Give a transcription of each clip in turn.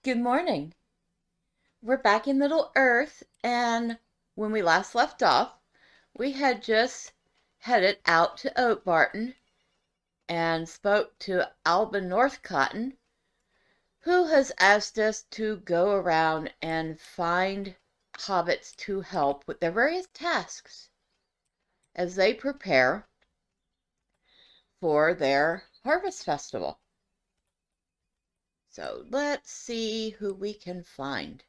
Good morning. We're back in Middle Earth, and when we last left off, we had just headed out to Oatbarten and spoke to Alban Northcotton, who has asked us to go around and find hobbits to help with their various tasks as they prepare for their harvest festival. So let's see who we can find.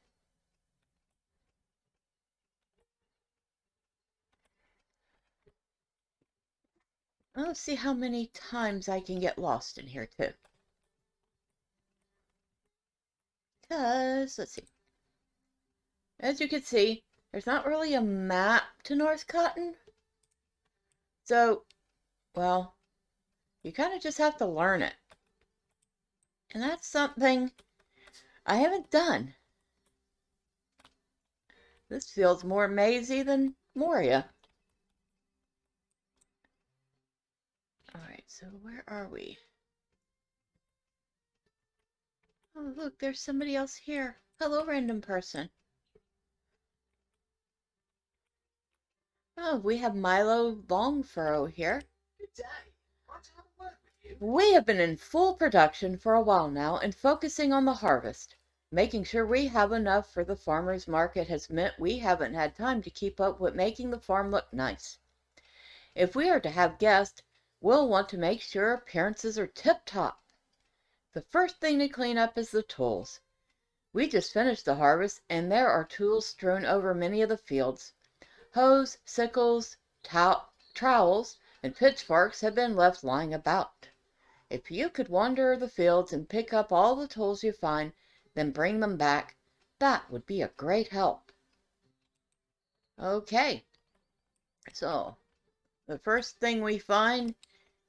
Let's see how many times I can get lost in here, too. Because, let's see. As you can see, there's not really a map to North Cotton. So, well, you kind of just have to learn it. And that's something I haven't done. This feels more mazy than Moria. Alright, so where are we? Oh, look, there's somebody else here. Hello, random person. Oh, we have Milo Longfurrow here. Good day. Want to have a word with you? We have been in full production for a while now and focusing on the harvest. Making sure we have enough for the farmer's market has meant we haven't had time to keep up with making the farm look nice. If we are to have guests, we'll want to make sure appearances are tip-top. The first thing to clean up is the tools. We just finished the harvest and there are tools strewn over many of the fields. Hoes, sickles, trowels, and pitchforks have been left lying about. If you could wander the fields and pick up all the tools you find, then bring them back, that would be a great help. Okay, so the first thing we find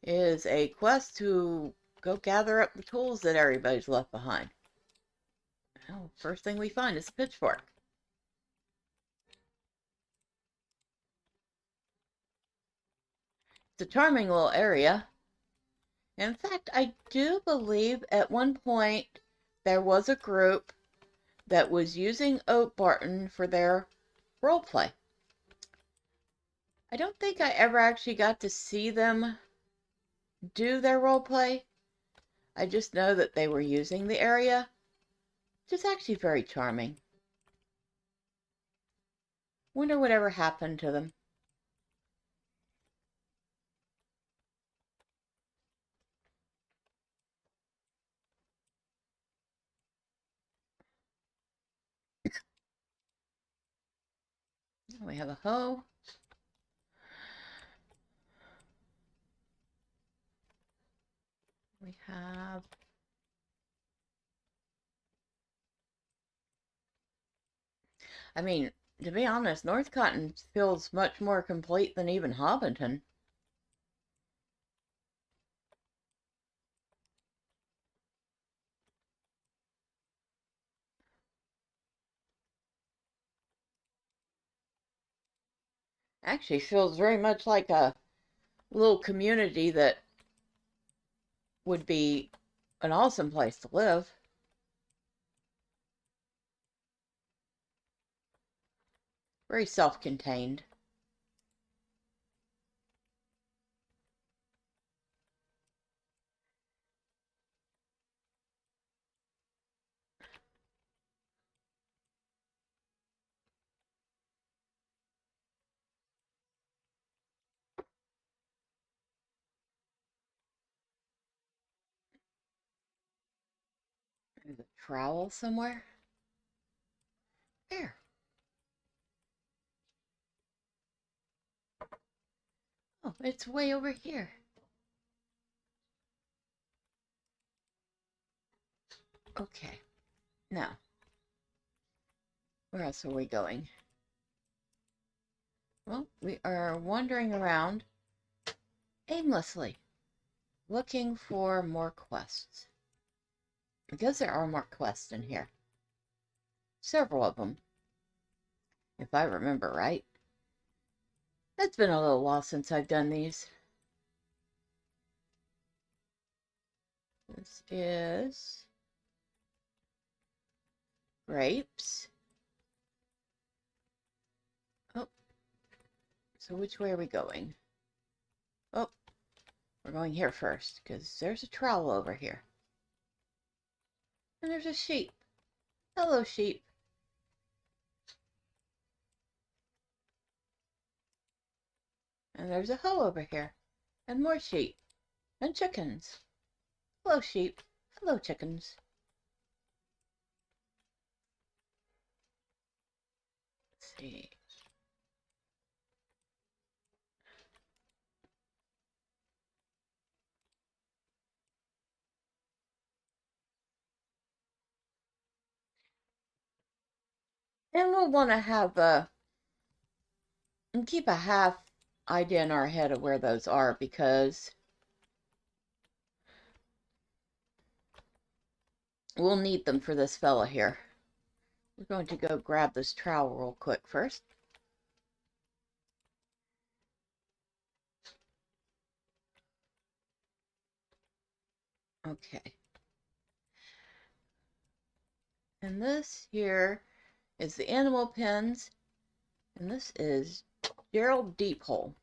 is a quest to go gather up the tools that everybody's left behind. Well, first thing we find is a pitchfork. It's a charming little area. In fact, I do believe at one point there was a group that was using Oatbarten for their role play. I don't think I ever actually got to see them do their role play. I just know that they were using the area, which is actually very charming. Wonder whatever happened to them. We have a hoe. We have I mean, to be honest, North Cotton feels much more complete than even Hobbiton. Actually feels very much like a little community that would be an awesome place to live. Very self-contained. There's a trowel somewhere. There. Oh, it's way over here. Okay. Now, where else are we going? Well, we are wandering around aimlessly, looking for more quests. Because there are more quests in here. Several of them, if I remember right. It's been a little while since I've done these. This is grapes. Oh, so which way are we going? Oh, we're going here first, because there's a trowel over here. And there's a sheep. Hello, sheep. And there's a hoe over here. And more sheep. And chickens. Hello, sheep. Hello, chickens. Let's see. And we'll want to have and keep a half idea in our head of where those are, because we'll need them for this fella here. We're going to go grab this trowel real quick first. Okay. And this here is the animal pens, and this is Gerald Deephole.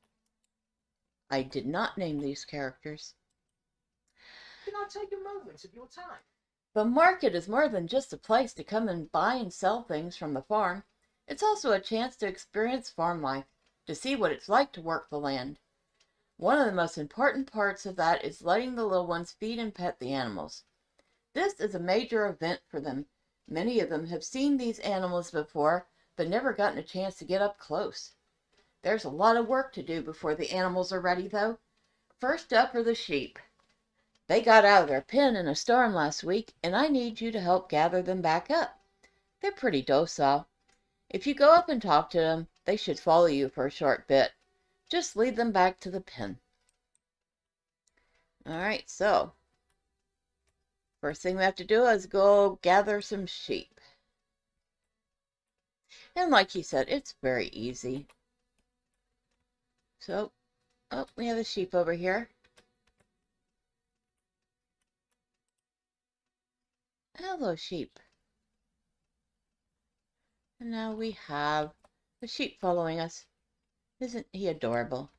I did not name these characters. Can I take a moment of your time? The market is more than just a place to come and buy and sell things from the farm. It's also a chance to experience farm life, to see what it's like to work the land. One of the most important parts of that is letting the little ones feed and pet the animals. This is a major event for them. Many of them have seen these animals before, but never gotten a chance to get up close. There's a lot of work to do before the animals are ready, though. First up are the sheep. They got out of their pen in a storm last week, and I need you to help gather them back up. They're pretty docile. If you go up and talk to them, they should follow you for a short bit. Just lead them back to the pen. All right, so first thing we have to do is go gather some sheep. And like he said, it's very easy. So, oh, we have a sheep over here. Hello, sheep. And now we have a sheep following us. Isn't he adorable?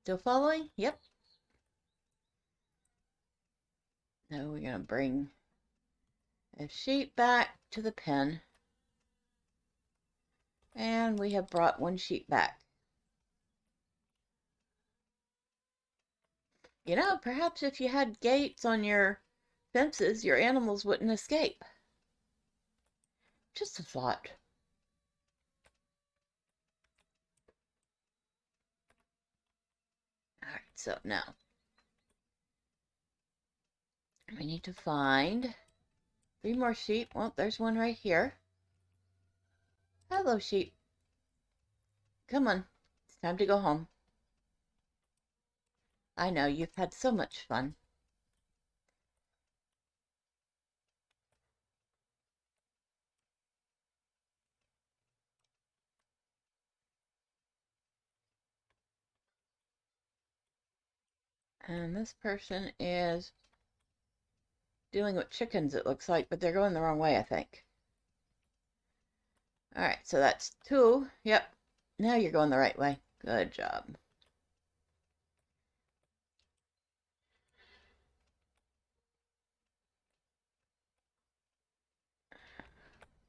Still following? Yep. Now we're going to bring a sheep back to the pen. And we have brought one sheep back. You know, perhaps if you had gates on your fences, your animals wouldn't escape. Just a thought. All right, so now we need to find 3 more sheep. Well, there's one right here. Hello, sheep. Come on. It's time to go home. I know, you've had so much fun. And this person is dealing with chickens, it looks like, but they're going the wrong way, I think. All right, so that's 2. Yep. Now you're going the right way. Good job.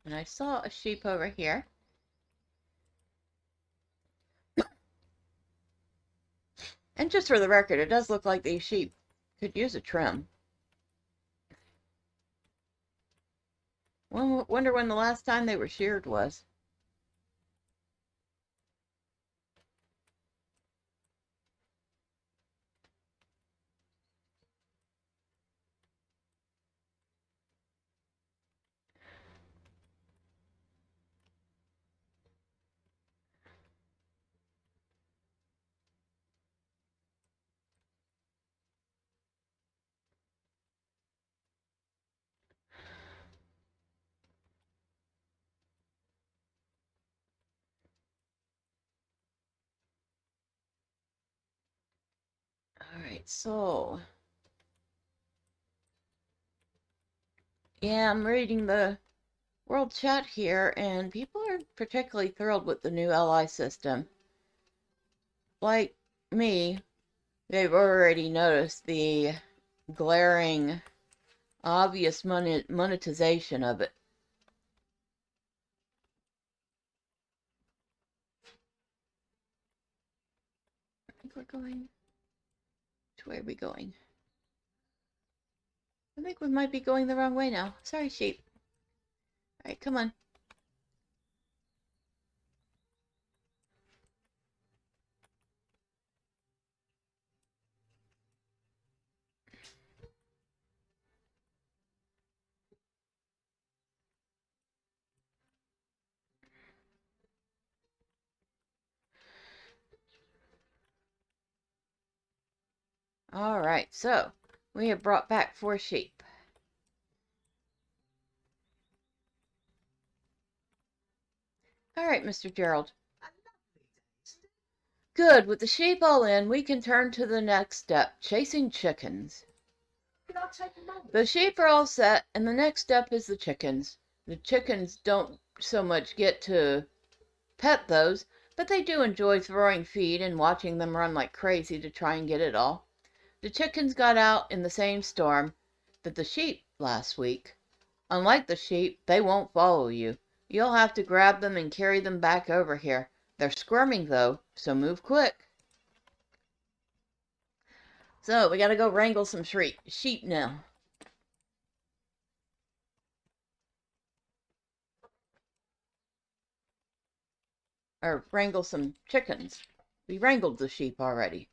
And I saw a sheep over here. And just for the record, it does look like these sheep could use a trim. Wonder when the last time they were sheared was. so yeah, I'm reading the world chat here, and people are particularly thrilled with the new LI system. Like me, they've already noticed the glaring, obvious monetization of it. I think we're going to where are we going? I think we might be going the wrong way now. Sorry, sheep. All right, come on. All right, so we have brought back 4 sheep. All right, Mr. Gerald. Good. With the sheep all in, we can turn to the next step, chasing chickens. The sheep are all set, and the next step is the chickens. The chickens don't so much get to pet those, but they do enjoy throwing feed and watching them run like crazy to try and get it all. The chickens got out in the same storm that the sheep last week. Unlike the sheep, they won't follow you. You'll have to grab them and carry them back over here. They're squirming though, so move quick. So we gotta go wrangle some sheep now. Or wrangle some chickens. We wrangled the sheep already.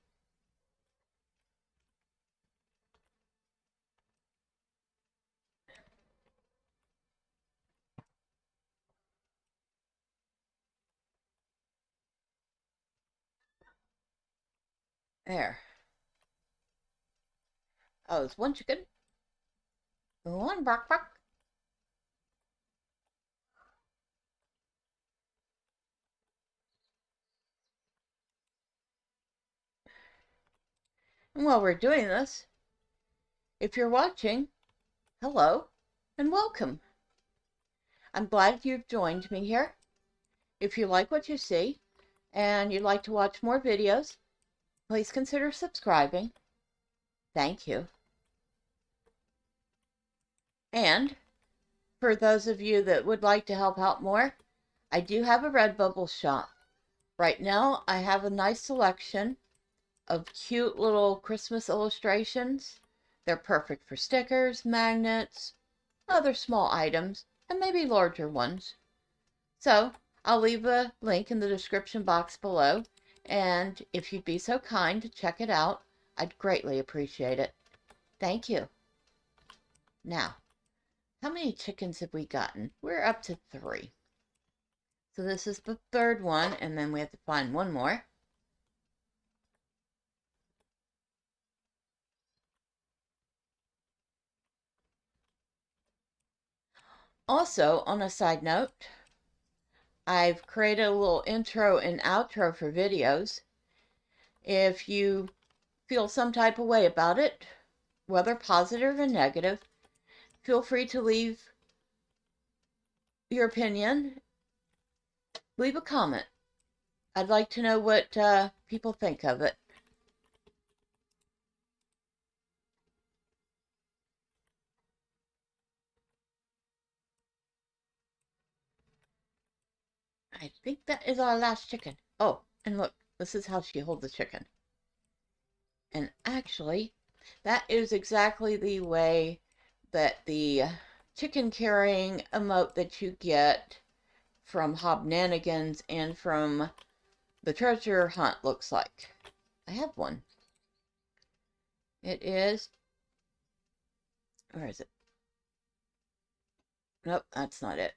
There. Oh, there's one chicken. One bark bark. And while we're doing this, if you're watching, hello and welcome. I'm glad you've joined me here. If you like what you see and you'd like to watch more videos, please consider subscribing. Thank you. And for those of you that would like to help out more, I do have a Redbubble shop. Right now, I have a nice selection of cute little Christmas illustrations. They're perfect for stickers, magnets, other small items, and maybe larger ones. So I'll leave a link in the description box below, and if you'd be so kind to check it out, I'd greatly appreciate it. Thank you. Now, how many chickens have we gotten? We're up to 3. So this is the 3rd one, and then we have to find one more. Also, on a side note, I've created a little intro and outro for videos. If you feel some type of way about it, whether positive or negative, feel free to leave your opinion. Leave a comment. I'd like to know what people think of it. I think that is our last chicken. Oh, and look, this is how she holds the chicken. And actually, that is exactly the way that the chicken carrying emote that you get from Hobnanigans and from the treasure hunt looks like. I have one. It is, where is it? Nope, that's not it.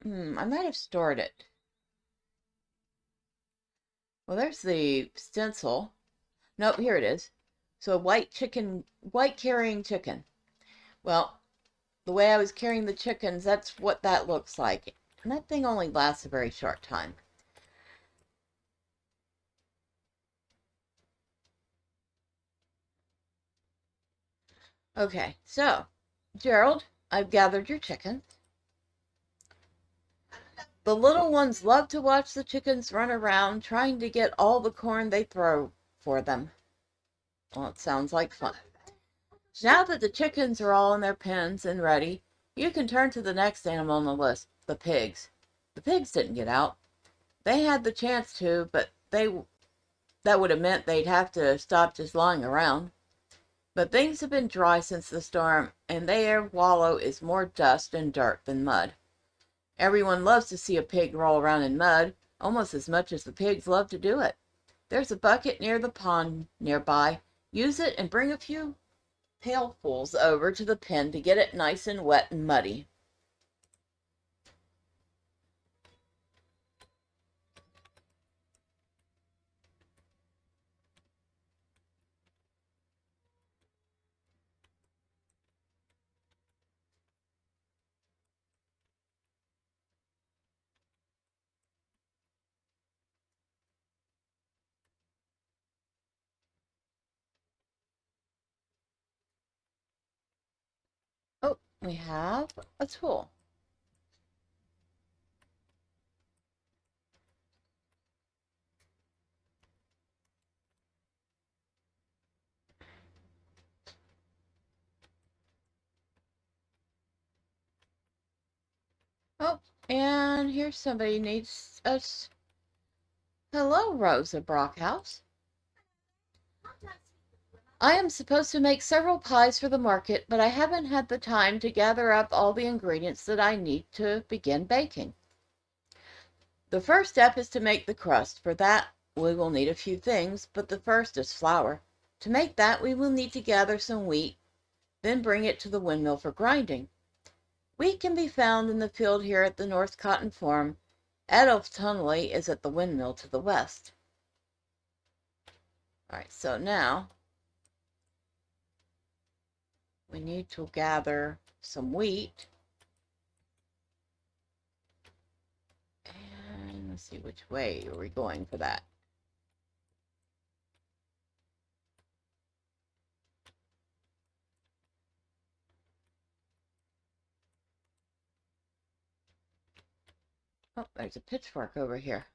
I might have stored it. Well, there's the stencil. Nope, here it is. So white carrying chicken. Well, the way I was carrying the chickens, that's what that looks like. And that thing only lasts a very short time. Okay, so, Gerald, I've gathered your chickens. The little ones love to watch the chickens run around trying to get all the corn they throw for them. Well, it sounds like fun. Now that the chickens are all in their pens and ready, you can turn to the next animal on the list, the pigs. The pigs didn't get out. They had the chance to, but that would have meant they'd have to stop just lying around. But things have been dry since the storm, and their wallow is more dust and dirt than mud. Everyone loves to see a pig roll around in mud, almost as much as the pigs love to do it. There's a bucket near the pond nearby. Use it and bring a few pailfuls over to the pen to get it nice and wet and muddy. Oh, we have a tool. Oh, and here's somebody needs us. Hello, Rosa Brockhouse. I am supposed to make several pies for the market, but I haven't had the time to gather up all the ingredients that I need to begin baking. The first step is to make the crust. For that, we will need a few things, but the first is flour. To make that, we will need to gather some wheat, then bring it to the windmill for grinding. Wheat can be found in the field here at the North Cotton Farm. Adolf Tunnelly is at the windmill to the west. All right, so now we need to gather some wheat. And let's see, which way are we going for that? Oh, there's a pitchfork over here.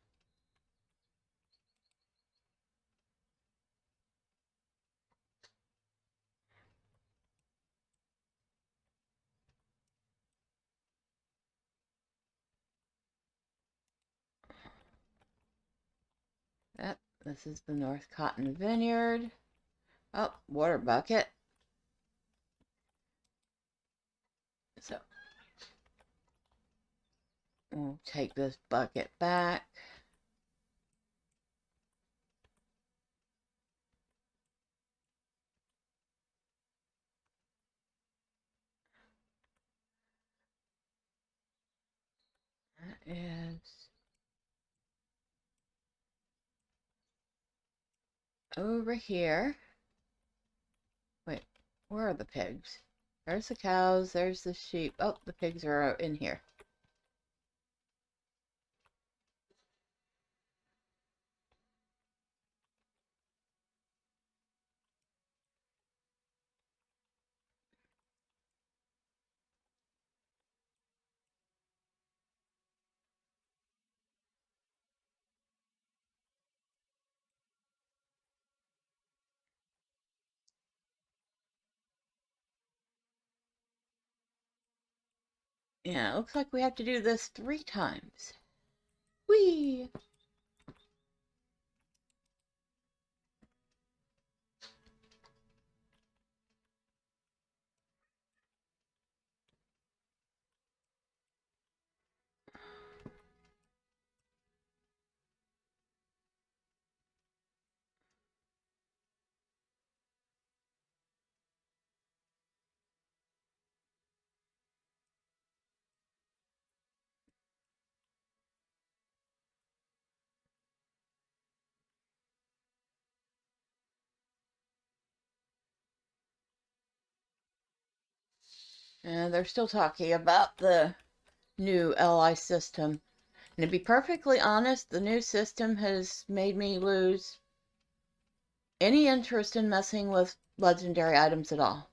Yep, this is the North Cotton Vineyard. Oh, water bucket. So we'll take this bucket back. That is over here. Wait, where are the pigs? There's the cows, there's the sheep. Oh, the pigs are in here. Yeah, it looks like we have to do this 3 times. Whee! And they're still talking about the new LI system. And to be perfectly honest, the new system has made me lose any interest in messing with legendary items at all.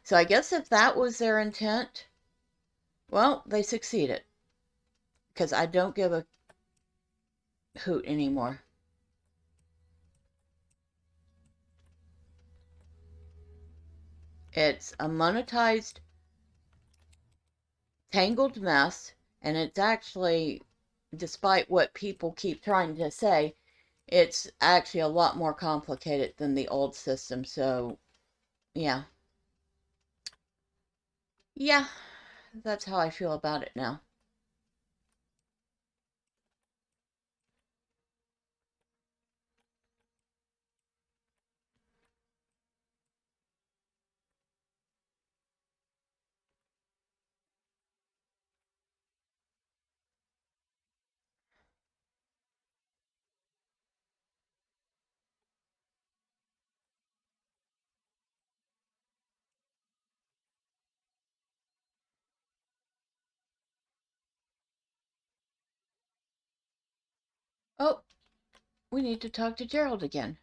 So I guess if that was their intent, well, they succeeded. Because I don't give a hoot anymore. It's a monetized, tangled mess, and it's actually, despite what people keep trying to say, it's actually a lot more complicated than the old system. So, yeah. Yeah, that's how I feel about it now. Oh, we need to talk to Gerald again.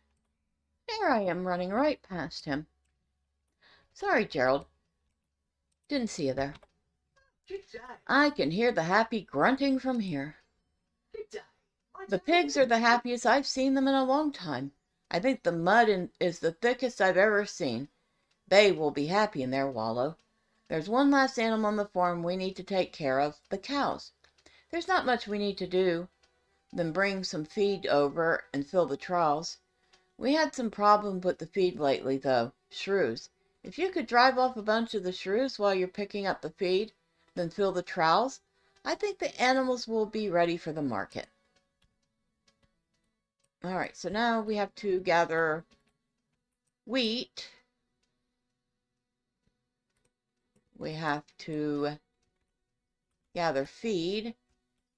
There I am running right past him. Sorry, Gerald. Didn't see you there. Good day. I can hear the happy grunting from here. Good day. The pigs are the happiest I've seen them in a long time. I think the mud is the thickest I've ever seen. They will be happy in their wallow. There's one last animal on the farm we need to take care of, the cows. There's not much we need to do than bring some feed over and fill the troughs. We had some problem with the feed lately, though. Shrews. If you could drive off a bunch of the shrews while you're picking up the feed, then fill the troughs, I think the animals will be ready for the market. All right, so now we have to gather wheat. We have to gather feed.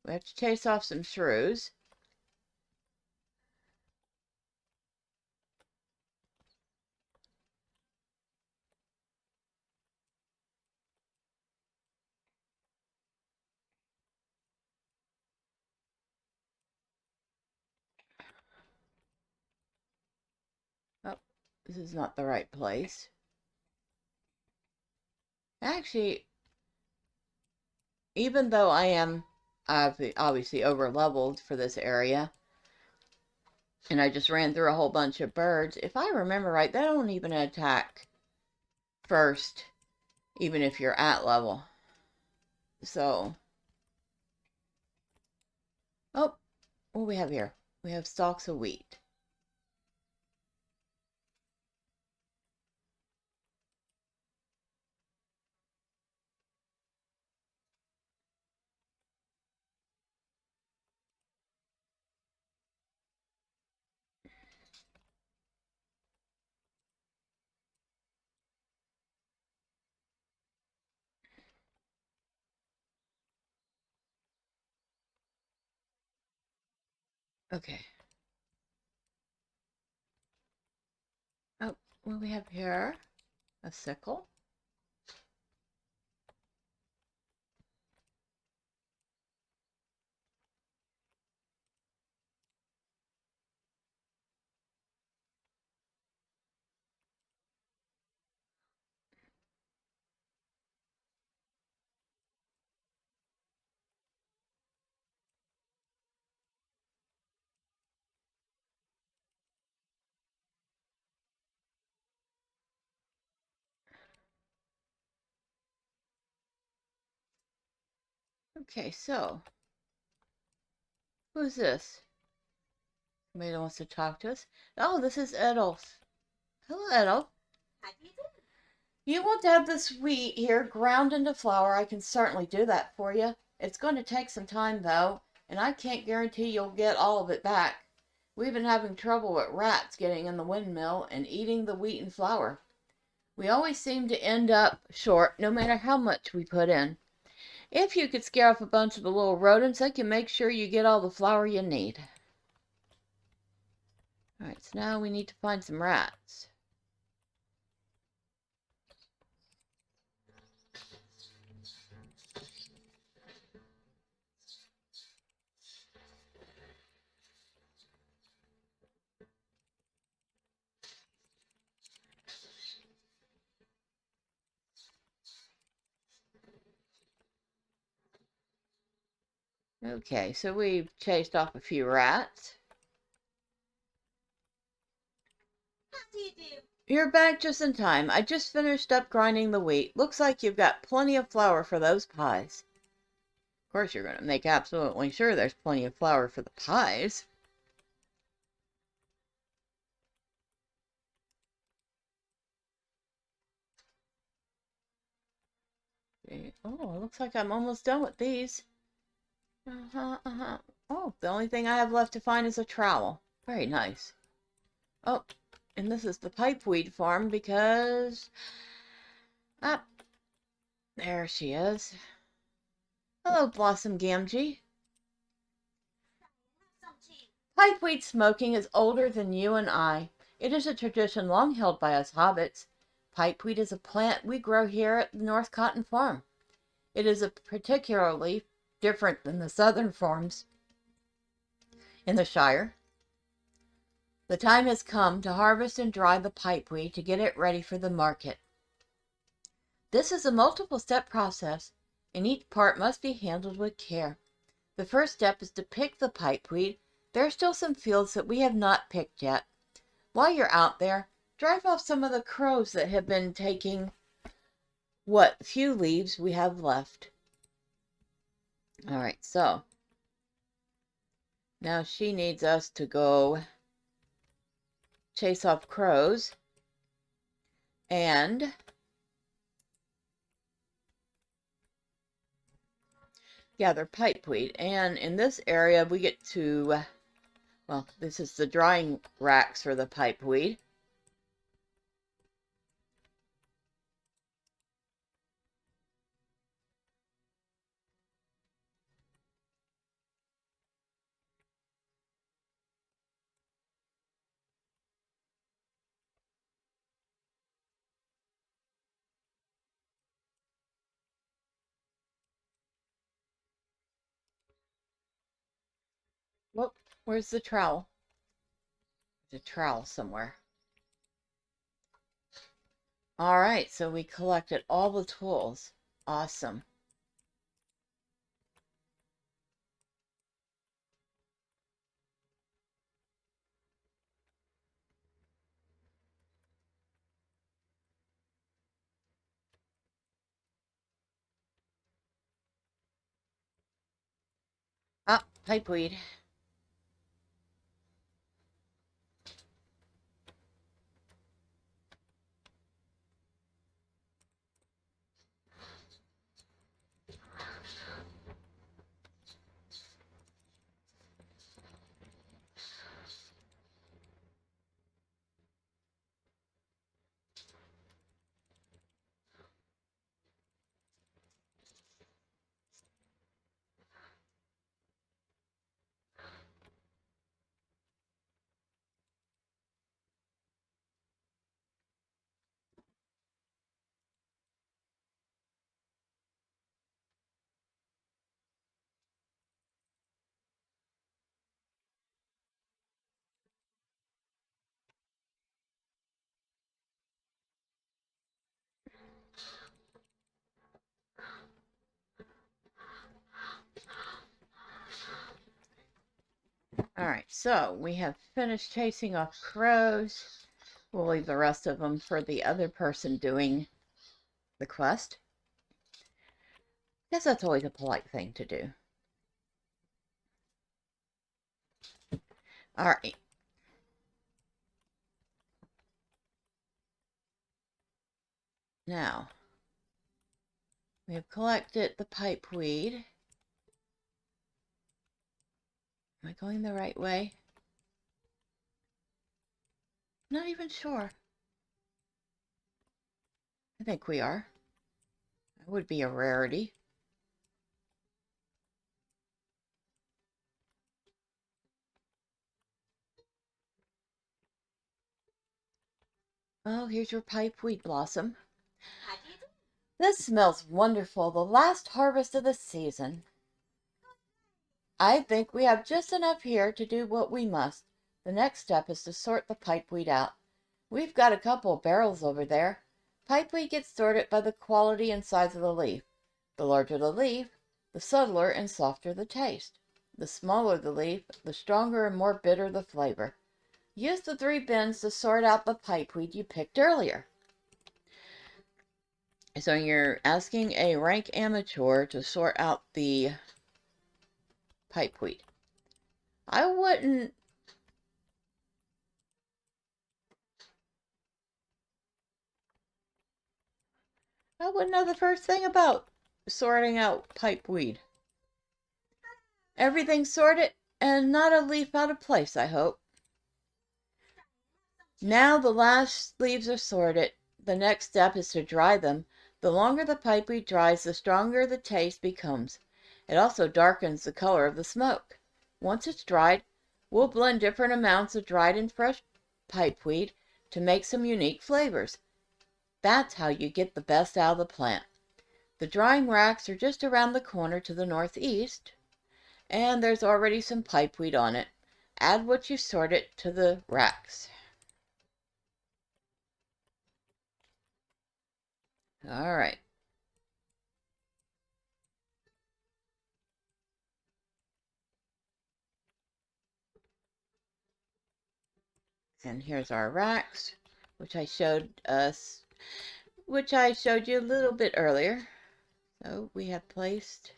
We have to chase off some shrews. Oh, this is not the right place. Actually, even though I am obviously over leveled for this area, and I just ran through a whole bunch of birds, if I remember right, they don't even attack first, even if you're at level. So, oh, what do we have here? We have stalks of wheat. Okay. Oh, what do we have here? A sickle. Okay, so who's this? Somebody that wants to talk to us? Oh, this is Edolf. Hello, Edolf. How do you do? You want to have this wheat here ground into flour? I can certainly do that for you. It's going to take some time, though, and I can't guarantee you'll get all of it back. We've been having trouble with rats getting in the windmill and eating the wheat and flour. We always seem to end up short, no matter how much we put in. If you could scare off a bunch of the little rodents, I can make sure you get all the flour you need. Alright, so now we need to find some rats. Okay, so we've chased off a few rats. How do you do? You're back just in time. I just finished up grinding the wheat. Looks like you've got plenty of flour for those pies. Of course, you're going to make absolutely sure there's plenty of flour for the pies. Okay. Oh, it looks like I'm almost done with these. Oh, the only thing I have left to find is a trowel. Very nice. Oh, and this is the pipeweed farm because... Ah, there she is. Hello, Blossom Gamgee. Have some tea. Pipeweed smoking is older than you and I. It is a tradition long held by us hobbits. Pipeweed is a plant we grow here at the North Cotton Farm. It is particularly different than the southern farms in the Shire. The time has come to harvest and dry the pipeweed to get it ready for the market. This is a multiple-step process, and each part must be handled with care. The first step is to pick the pipeweed. There are still some fields that we have not picked yet. While you're out there, drive off some of the crows that have been taking what few leaves we have left. All right, so now she needs us to go chase off crows and gather pipeweed. And in this area, we get to, well, this is the drying racks for the pipeweed. Whoop, where's the trowel? There's a trowel somewhere. All right, so we collected all the tools. Awesome. Ah, pipeweed. All right, so we have finished chasing off crows. We'll leave the rest of them for the other person doing the quest. Guess that's always a polite thing to do. All right. Now, we have collected the pipeweed. Am I going the right way? Not even sure. I think we are. That would be a rarity. Oh, here's your pipeweed blossom. How do you do? This smells wonderful. The last harvest of the season. I think we have just enough here to do what we must. The next step is to sort the pipeweed out. We've got a couple of barrels over there. Pipeweed gets sorted by the quality and size of the leaf. The larger the leaf, the subtler and softer the taste. The smaller the leaf, the stronger and more bitter the flavor. Use the 3 bins to sort out the pipeweed you picked earlier. So you're asking a rank amateur to sort out the pipeweed. I wouldn't know the first thing about sorting out pipeweed. Everything's sorted and not a leaf out of place, I hope. Now the last leaves are sorted. The next step is to dry them. The longer the pipeweed dries, the stronger the taste becomes. It also darkens the color of the smoke. Once it's dried, we'll blend different amounts of dried and fresh pipeweed to make some unique flavors. That's how you get the best out of the plant. The drying racks are just around the corner to the northeast, and there's already some pipeweed on it. Add what you sorted to the racks. All right. And here's our racks, which I showed you a little bit earlier. So we have placed.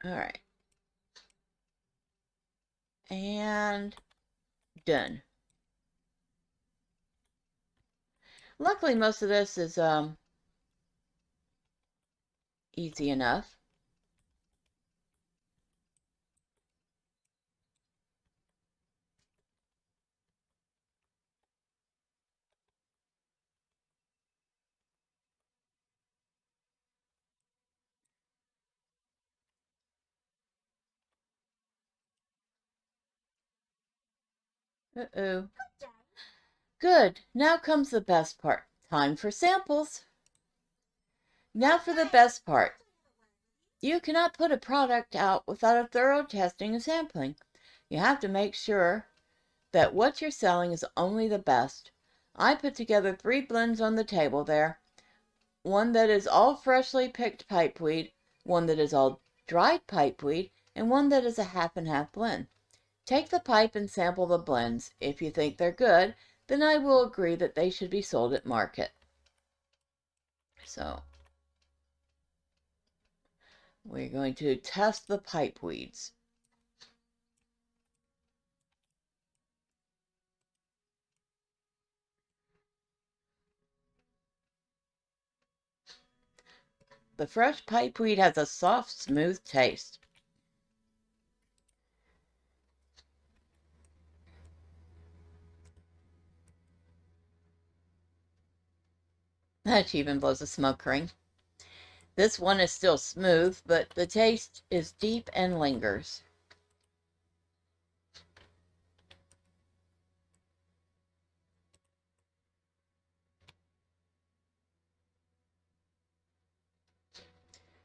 All right. And done. Luckily, most of this is easy enough. Uh-oh. Good. Now comes the best part. Time for samples. Now for the best part. You cannot put a product out without a thorough testing and sampling. You have to make sure that what you're selling is only the best. I put together 3 blends on the table there. One that is all freshly picked pipeweed, one that is all dried pipeweed, and one that is a half and half blend. Take the pipe and sample the blends. If you think they're good, then I will agree that they should be sold at market. So, we're going to test the pipeweeds. The fresh pipeweed has a soft, smooth taste. That even blows a smoke ring. This one is still smooth, but the taste is deep and lingers.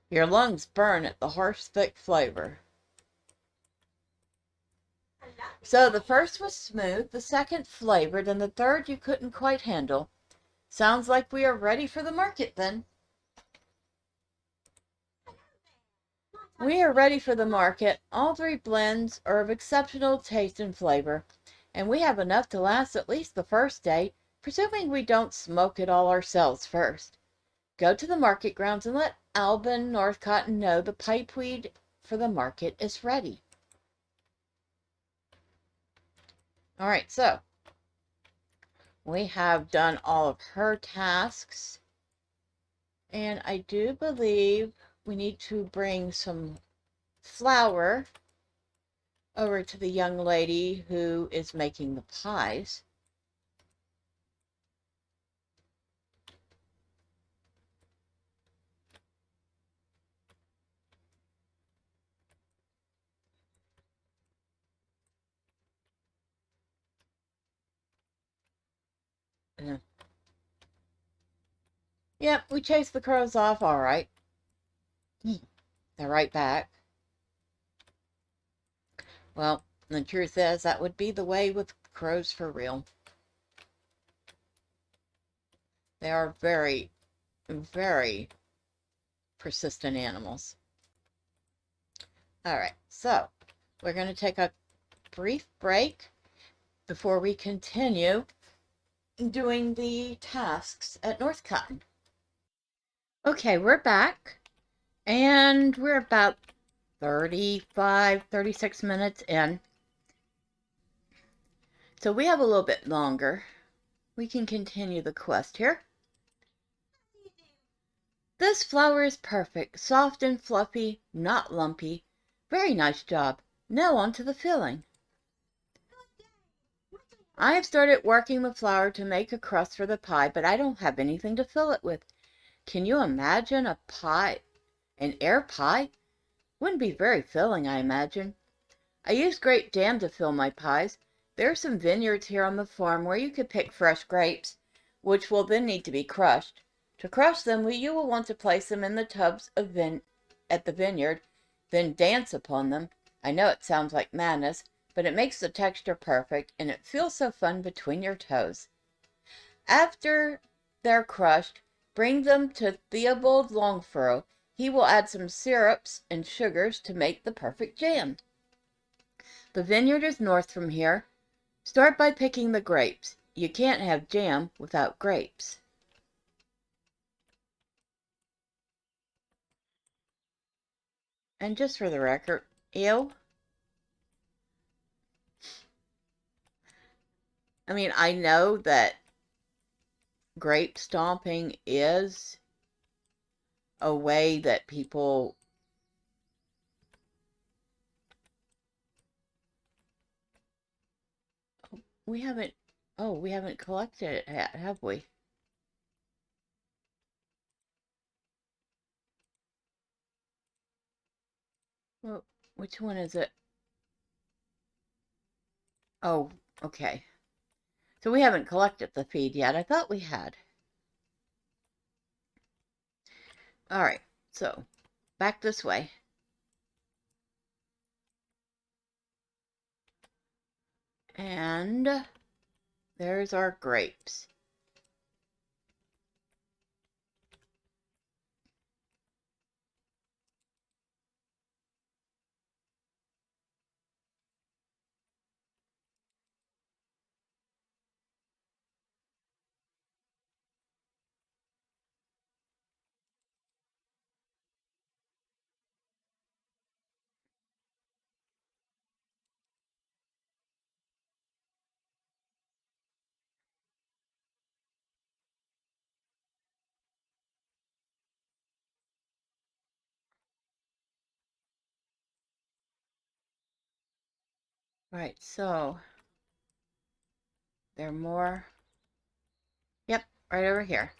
Your lungs burn at the harsh, thick flavor. So the first was smooth, the second flavored, and the third you couldn't quite handle. Sounds like we are ready for the market then. We are ready for the market. All 3 blends are of exceptional taste and flavor, and we have enough to last at least the first day, presuming we don't smoke it all ourselves first. Go to the market grounds and let Albin Northcotton know the pipeweed for the market is ready. All right, so we have done all of her tasks, and I do believe we need to bring some flour over to the young lady who is making the pies. Yep, we chased the crows off all right. They're right back. Well, the truth is, that would be the way with crows for real. They are very, very persistent animals. All right, so we're going to take a brief break before we continue doing the tasks at North Cotton. Okay, we're back, and we're about 36 minutes in. So we have a little bit longer. We can continue the quest here. This flower is perfect, soft and fluffy, not lumpy. Very nice job. Now on to the filling. I have started working the flour to make a crust for the pie, but I don't have anything to fill it with. Can you imagine a pie, an air pie? Wouldn't be very filling, I imagine. I use grape jam to fill my pies. There are some vineyards here on the farm where you could pick fresh grapes, which will then need to be crushed. To crush them, you will want to place them in the tubs at the vineyard, then dance upon them. I know it sounds like madness, but it makes the texture perfect, and it feels so fun between your toes. After they're crushed, bring them to Theobald Longfurrow. He will add some syrups and sugars to make the perfect jam. The vineyard is north from here. Start by picking the grapes. You can't have jam without grapes. And just for the record, ew. I mean, I know that grape stomping is a way that people we haven't we haven't collected it yet, have we? Well, which one is it? Oh, okay. So we haven't collected the feed yet. I thought we had. All right. So, back this way. And there's our grapes. Right, so there are more. Yep, right over here.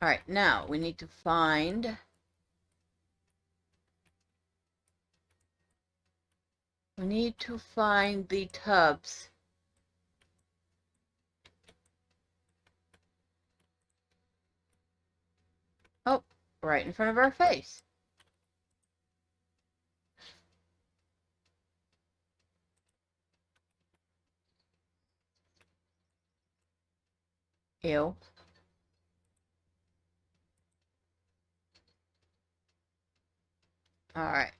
All right, now we need to find the tubs. Oh, right in front of our face. Ew. All right.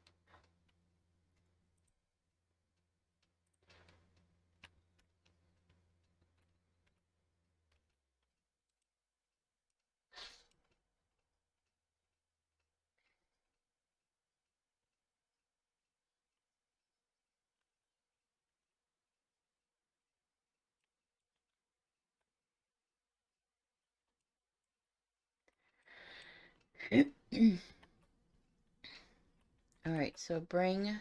All right, so bring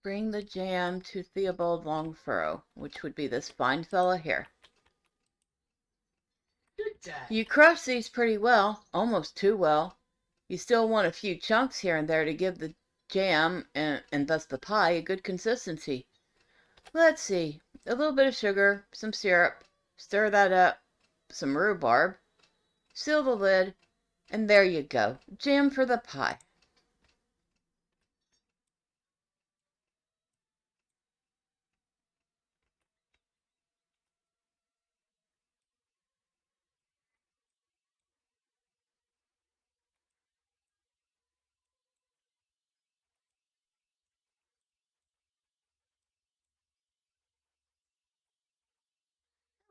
the jam to Theobald Longfurrow, which would be this fine fella here. Good day. You crush these pretty well, almost too well. You still want a few chunks here and there to give the jam, and thus the pie, a good consistency. Let's see, a little bit of sugar, some syrup, stir that up, some rhubarb, seal the lid, and there you go, jam for the pie.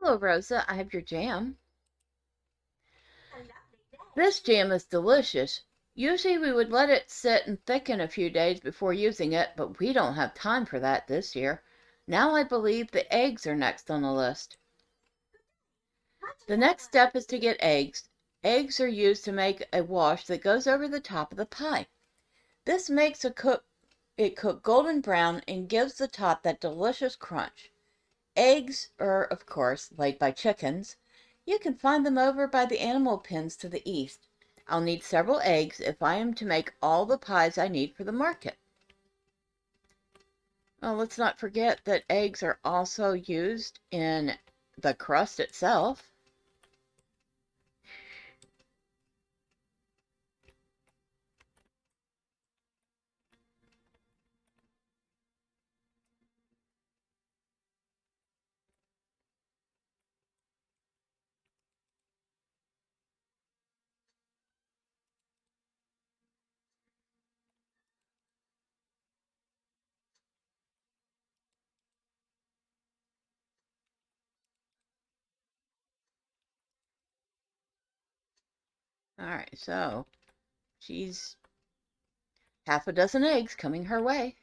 Hello, Rosa. I have your jam. A lovely day. This jam is delicious. Usually we would let it sit and thicken a few days before using it, but we don't have time for that this year. Now I believe the eggs are next on the list. What do The you next want? step is to get eggs. Eggs are used to make a wash that goes over the top of the pie. This makes it cook golden brown and gives the top that delicious crunch. Eggs are, of course, laid by chickens. You can find them over by the animal pens to the east. I'll need several eggs if I am to make all the pies I need for the market. Well, let's not forget that eggs are also used in the crust itself. All right, so she's half a dozen eggs coming her way.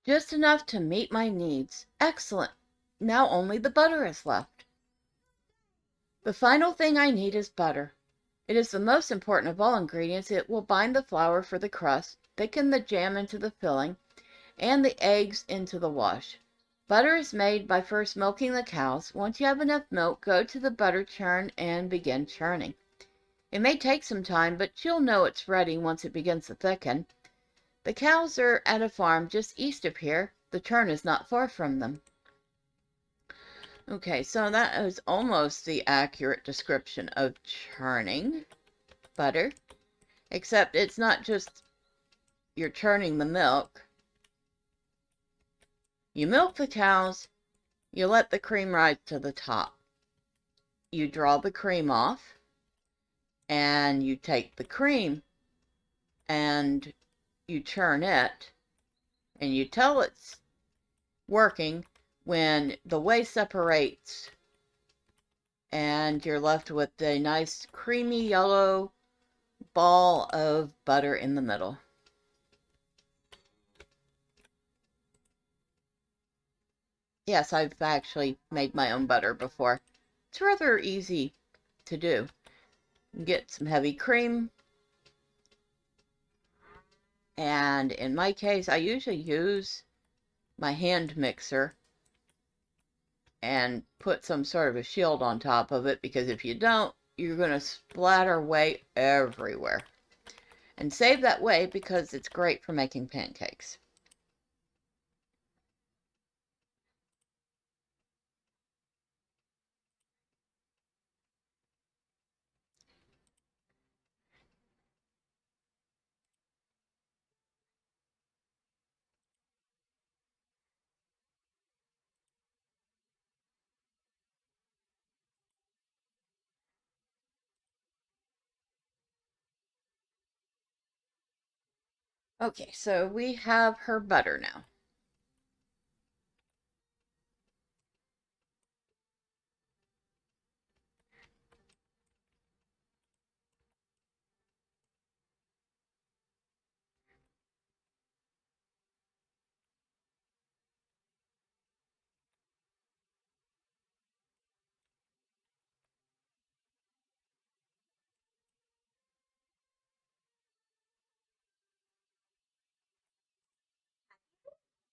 Just enough to meet my needs. Excellent. Now only the butter is left. The final thing I need is butter. It is the most important of all ingredients. It will bind the flour for the crust, thicken the jam into the filling, and the eggs into the wash. Butter is made by first milking the cows. Once you have enough milk, go to the butter churn and begin churning. It may take some time, but you'll know it's ready once it begins to thicken. The cows are at a farm just east of here. The churn is not far from them. Okay, so that is almost the accurate description of churning butter, except it's not just you're churning the milk. You milk the cows, you let the cream rise to the top. You draw the cream off, and you take the cream and you churn it, and you tell it's working when the whey separates and you're left with a nice creamy yellow ball of butter in the middle. Yes, I've actually made my own butter before. It's rather easy to do. Get some heavy cream, and in my case, I usually use my hand mixer and put some sort of a shield on top of it, because if you don't, you're going to splatter whey everywhere. And save that whey because it's great for making pancakes. Okay, so we have her butter now.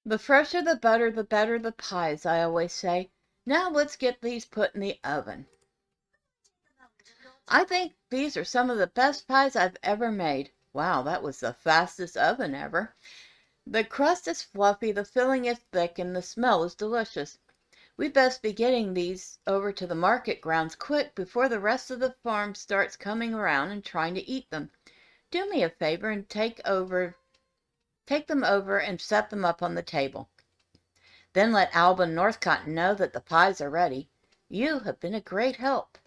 The fresher the butter, the better the pies, I always say. Now let's get these put in the oven. I think these are some of the best pies I've ever made. Wow, that was the fastest oven ever. The crust is fluffy, the filling is thick, and the smell is delicious. We best be getting these over to the market grounds quick before the rest of the farm starts coming around and trying to eat them. Do me a favor and take them over and set them up on the table. Then let Alba and Northcott know that the pies are ready. You have been a great help.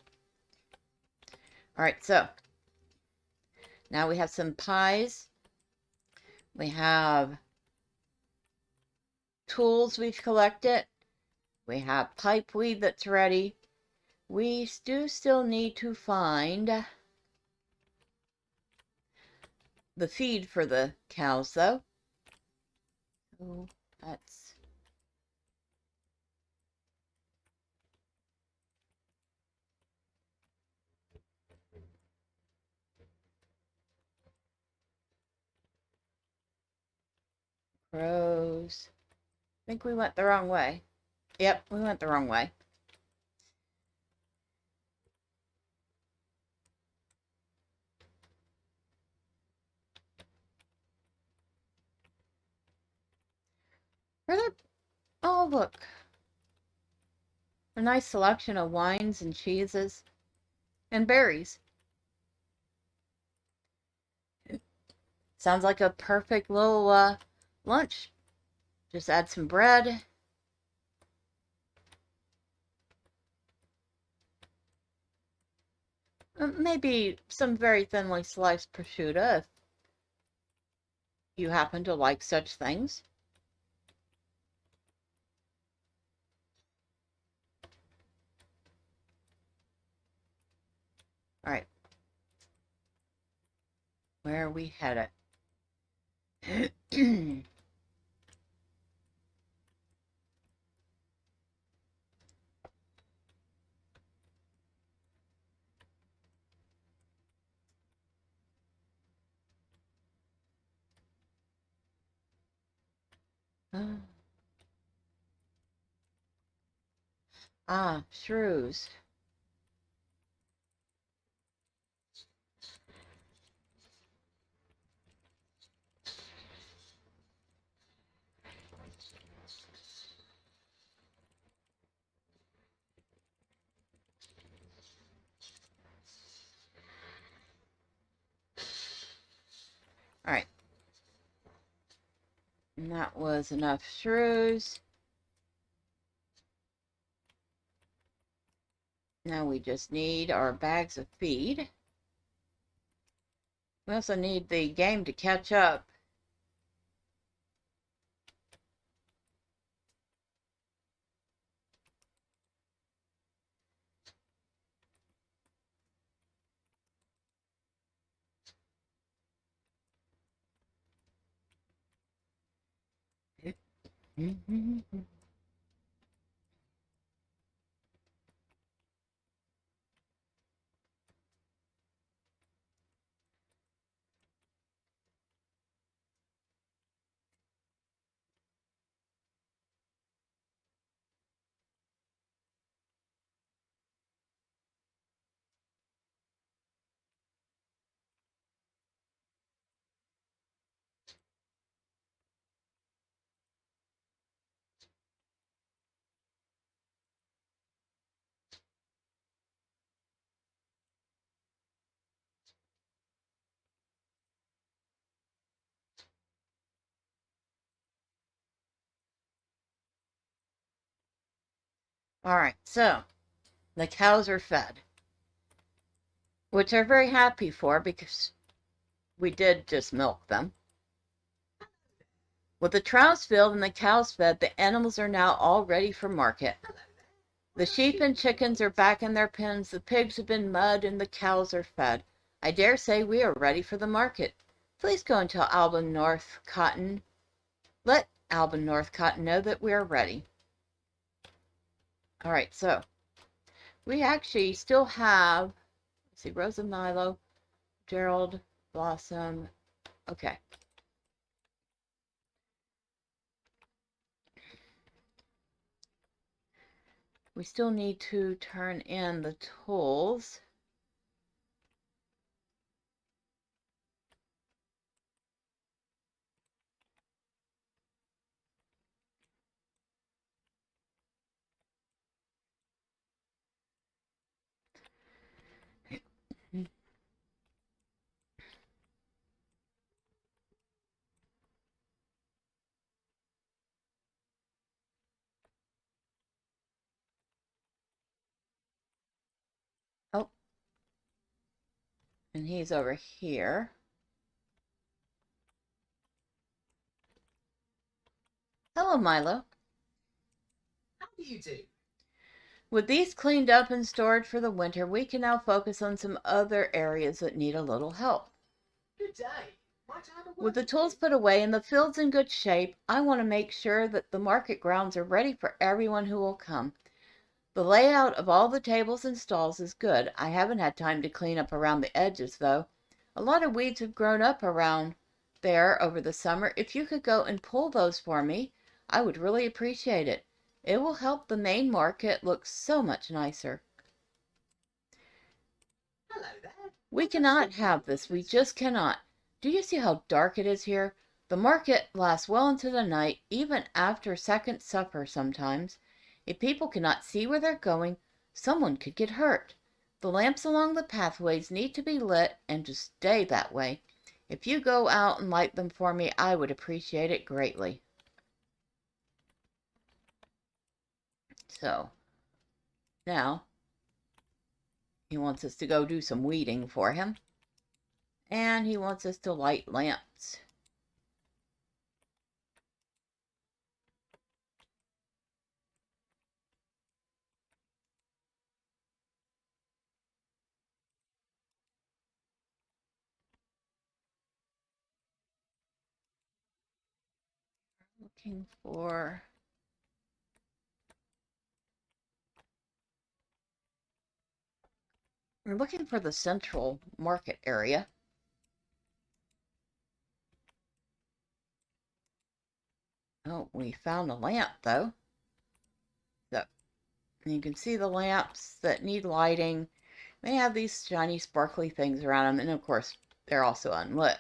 All right, so now we have some pies. We have tools we've collected. We have pipeweed that's ready. We do still need to find the feed for the cows, though. So that's crows. I think we went the wrong way. Yep, we went the wrong way. Where the... Oh, look. A nice selection of wines and cheeses and berries. Sounds like a perfect little lunch. Just add some bread. Maybe some very thinly sliced prosciutto if you happen to like such things. All right. Where are we headed? Shrews. All right. And that was enough shrews. Now we just need our bags of feed. We also need the game to catch up. All right, so the cows are fed, which I'm very happy for because we did just milk them. With the troughs filled and the cows fed, the animals are now all ready for market. The sheep and chickens are back in their pens, the pigs have been mudded, and the cows are fed. I dare say we are ready for the market. Please go and tell Alban North Cotton. Let Alban North Cotton know that we are ready. All right, so we actually still have, let's see, Rosa Milo, Gerald, Blossom. Okay. We still need to turn in the tools. And he's over here. Hello, Milo. How do you do? With these cleaned up and stored for the winter, we can now focus on some other areas that need a little help. Good day. Might I have a word With the with tools you? put away and the fields in good shape, I want to make sure that the market grounds are ready for everyone who will come. The layout of all the tables and stalls is good. I haven't had time to clean up around the edges, though. A lot of weeds have grown up around there over the summer. If you could go and pull those for me, I would really appreciate it. It will help the main market look so much nicer. Hello there. We What cannot else have this. We just cannot. Do you see how dark it is here? The market lasts well into the night, even after second supper sometimes. If people cannot see where they're going, someone could get hurt. The lamps along the pathways need to be lit and to stay that way. If you go out and light them for me, I would appreciate it greatly. So, now, he wants us to go do some weeding for him. And he wants us to light lamps. Looking for... We're looking for the central market area. Oh, we found a lamp, though. So, you can see the lamps that need lighting. They have these shiny, sparkly things around them, and of course, they're also unlit.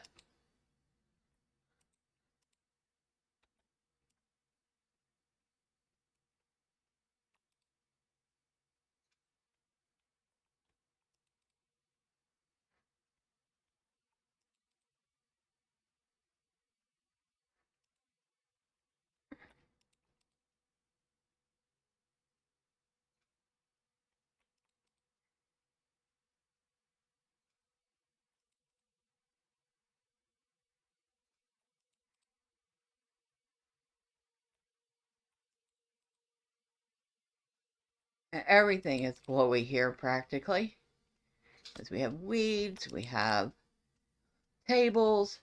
Everything is glowy here, practically. Because we have weeds, we have tables.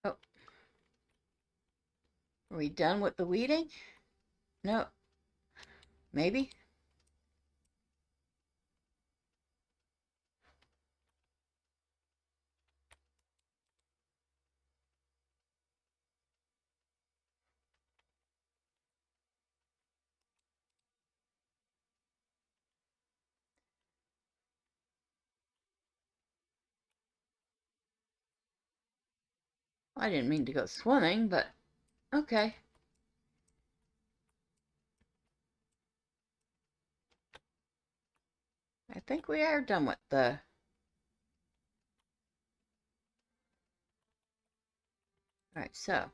Oh, are we done with the weeding? No. Maybe? I didn't mean to go swimming, but okay. I think we are done with the... Alright, so...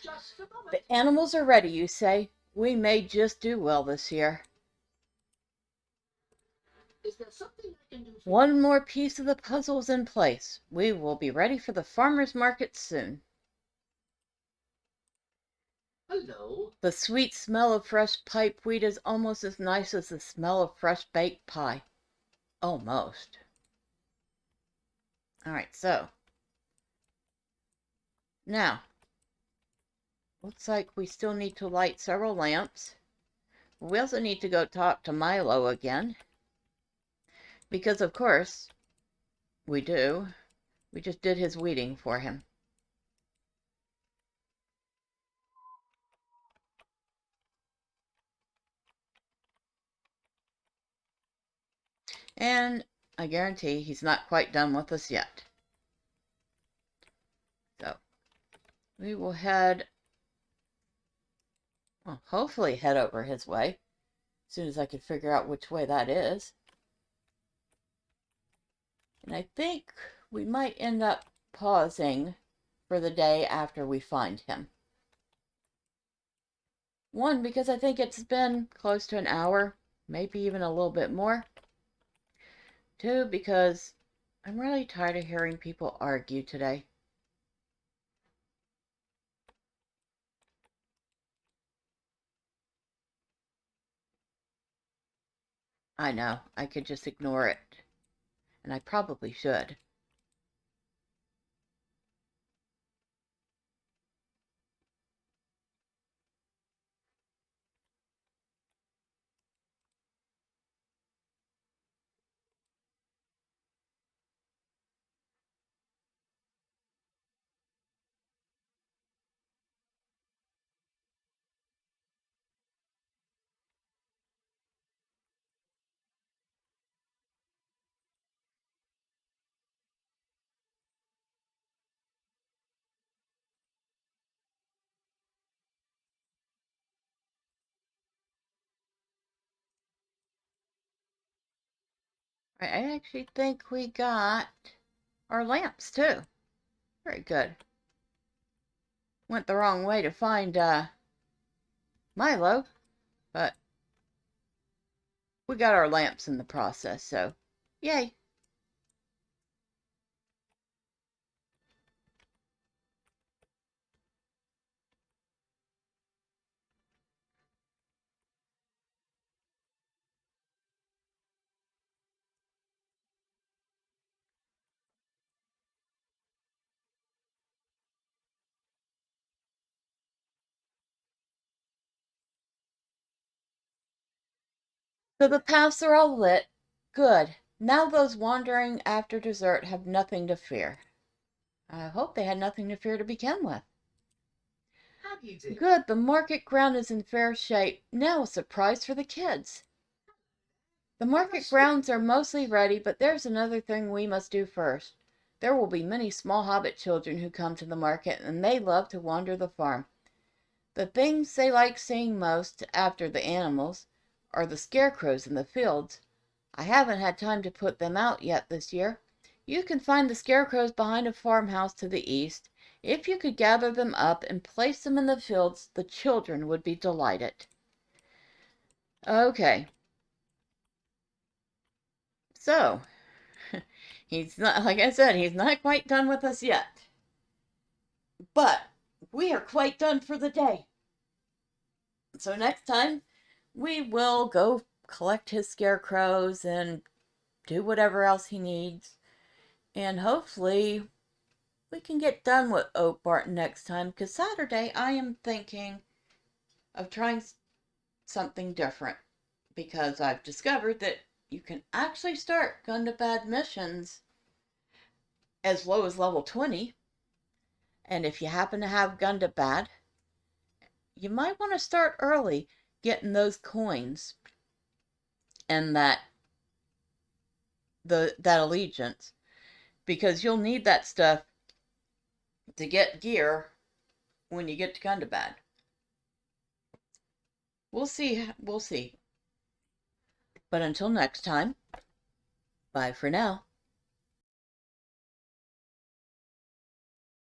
Just a moment. The animals are ready, you say? We may just do well this year. Is there something I can do for One more piece of the puzzle is in place. We will be ready for the farmer's market soon. you? Hello. The sweet smell of fresh pipe wheat is almost as nice as the smell of fresh baked pie. Almost. Alright, so. Now. Looks like we still need to light several lamps. We also need to go talk to Milo again. Because, of course, We do. We just did his weeding for him. And I guarantee he's not quite done with us yet. So we will hopefully head over his way as soon as I can figure out which way that is. And I think we might end up pausing for the day after we find him. One, because I think it's been close to an hour, maybe even a little bit more. Two, because I'm really tired of hearing people argue today. I know, I could just ignore it. And I probably should. I actually think we got our lamps too. Very good. Went the wrong way to find Milo, but we got our lamps in the process, so yay. So the paths are all lit. Good. Now those wandering after dessert have nothing to fear. I hope they had nothing to fear to begin with. How do you do? Good, the market ground is in fair shape. Now a surprise for the kids. The market grounds are mostly ready, but there's another thing we must do first. There will be many small hobbit children who come to the market, and they love to wander the farm. The things they like seeing most, after the animals, are the scarecrows in the fields. I haven't had time to put them out yet this year. You can find the scarecrows behind a farmhouse to the east. If you could gather them up and place them in the fields, the children would be delighted. Okay. So, he's not, like I said, he's not quite done with us yet. But we are quite done for the day. So next time, we will go collect his scarecrows and do whatever else he needs. And hopefully we can get done with Oatbarten next time, because Saturday I am thinking of trying something different, because I've discovered that you can actually start Gundabad missions as low as level 20. And if you happen to have Gundabad, you might want to start early getting those coins and that allegiance, because you'll need that stuff to get gear when you get to Gundabad. We'll see. We'll see. But until next time, bye for now.